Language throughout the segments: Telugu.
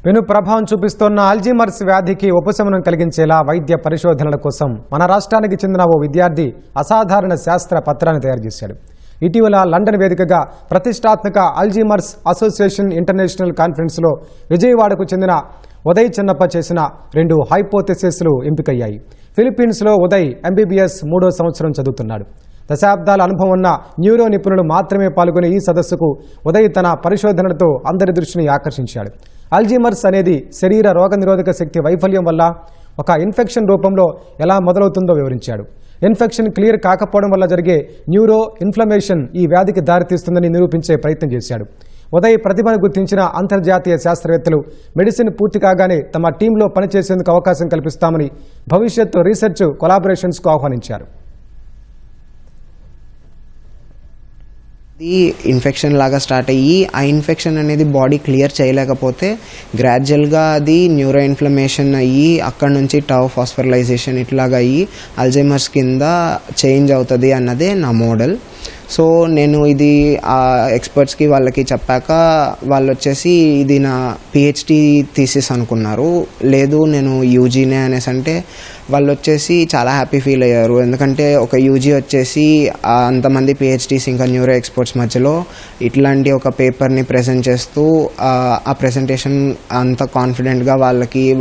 పెను ప్రభావం చూపిస్తున్న అల్జీమర్స్ వ్యాధికి ఉపశమనం కలిగించేలా వైద్య పరిశోధనల కోసం మన రాష్ట్రానికి చెందిన ఓ విద్యార్థి అసాధారణ శాస్త్ర పత్రాన్ని తయారు చేశాడు. ఇటీవల లండన్ వేదికగా ప్రతిష్టాత్మక అల్జీమర్స్ అసోసియేషన్ ఇంటర్నేషనల్ కాన్ఫరెన్స్లో విజయవాడకు చెందిన ఉదయ్ చిన్నప్ప చేసిన 2 హైపోథెసిస్లు ఎంపికయ్యాయి. ఫిలిప్పీన్స్లో ఉదయ్ MBBS 3వ సంవత్సరం చదువుతున్నాడు. దశాబ్దాల అనుభవం ఉన్న న్యూరో నిపుణులు మాత్రమే పాల్గొనే ఈ సదస్సుకు ఉదయ్ తన పరిశోధనలతో అందరి దృష్టిని ఆకర్షించాడు. అల్జీమర్స్ అనేది శరీర రోగనిరోధక శక్తి వైఫల్యం వల్ల ఒక ఇన్ఫెక్షన్ రూపంలో ఎలా మొదలవుతుందో వివరించాడు. ఇన్ఫెక్షన్ క్లియర్ కాకపోవడం వల్ల జరిగే న్యూరో ఇన్ఫ్లమేషన్ ఈ వ్యాధికి దారితీస్తుందని నిరూపించే ప్రయత్నం చేశాడు. ఉదయ్ ప్రతిభను గుర్తించిన అంతర్జాతీయ శాస్త్రవేత్తలు మెడిసిన్ పూర్తి కాగానే తమ టీంలో పనిచేసేందుకు అవకాశం కల్పిస్తామని భవిష్యత్ రీసెర్చ్ కొలాబరేషన్స్కు ఆహ్వానించారు. ఈ ఇన్ఫెక్షన్ లాగా స్టార్ట్ అయ్యి ఆ ఇన్ఫెక్షన్ అనేది బాడీ క్లియర్ చేయలేకపోతే గ్రాడ్యువల్గా అది న్యూరో ఇన్ఫ్లమేషన్ అయ్యి అక్కడ నుంచి టౌ ఫాస్ఫరలైజేషన్ ఇట్లాగా అయ్యి అల్జైమర్స్ కింద చేంజ్ అవుతుంది అన్నదే నా మోడల్. సో నేను ఇది ఆ ఎక్స్పర్ట్స్కి వాళ్ళకి చెప్పాక వాళ్ళు వచ్చేసి ఇది నా PhD థీసిస్ అనుకున్నారు. లేదు నేను యూజీనే అనేసి అంటే వాళ్ళు వచ్చేసి చాలా హ్యాపీ ఫీల్ అయ్యారు. ఎందుకంటే ఒక యూజీ వచ్చేసి అంతమంది PhDs ఇంకా న్యూరో ఎక్స్పర్ట్స్ మధ్యలో ఇట్లాంటి ఒక పేపర్ని ప్రజెంట్ చేస్తూ ఆ ప్రెజెంటేషన్ అంత కాన్ఫిడెంట్గా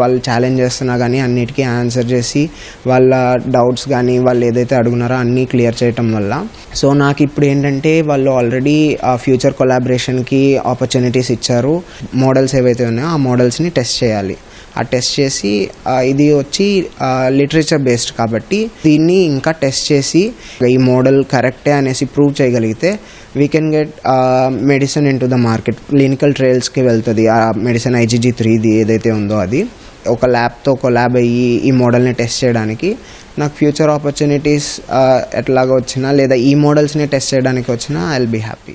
వాళ్ళు ఛాలెంజ్ చేస్తున్నా కానీ అన్నిటికీ ఆన్సర్ చేసి వాళ్ళ డౌట్స్ కానీ వాళ్ళు ఏదైతే అడుగున్నారో అన్నీ క్లియర్ చేయటం వల్ల సో నాకు ఇప్పుడు ఏంటంటే వాళ్ళు ఆల్రెడీ ఫ్యూచర్ కొలాబరేషన్కి ఆపర్చునిటీస్ ఇచ్చారు. మోడల్స్ ఏవైతే ఉన్నాయో ఆ మోడల్స్ని టెస్ట్ చేయాలి. ఆ టెస్ట్ చేసి ఇది వచ్చి లిటరేచర్ బేస్డ్ కాబట్టి దీన్ని ఇంకా టెస్ట్ చేసి ఈ మోడల్ కరెక్టే అనేసి ప్రూవ్ చేయగలిగితే we can get medicine in to the market. Clinical ట్రయల్స్కి వెళ్తుంది ఆ మెడిసిన్. IgG3 ఏదైతే ఉందో అది ఒక ల్యాబ్తో కొలాబ్ అయ్యి ఈ మోడల్ని టెస్ట్ చేయడానికి నాకు ఫ్యూచర్ ఆపర్చునిటీస్ ఎట్లాగా వచ్చినా లేదా ఈ మోడల్స్ని టెస్ట్ చేయడానికి వచ్చినా ఐ విల్ బీ హ్యాపీ.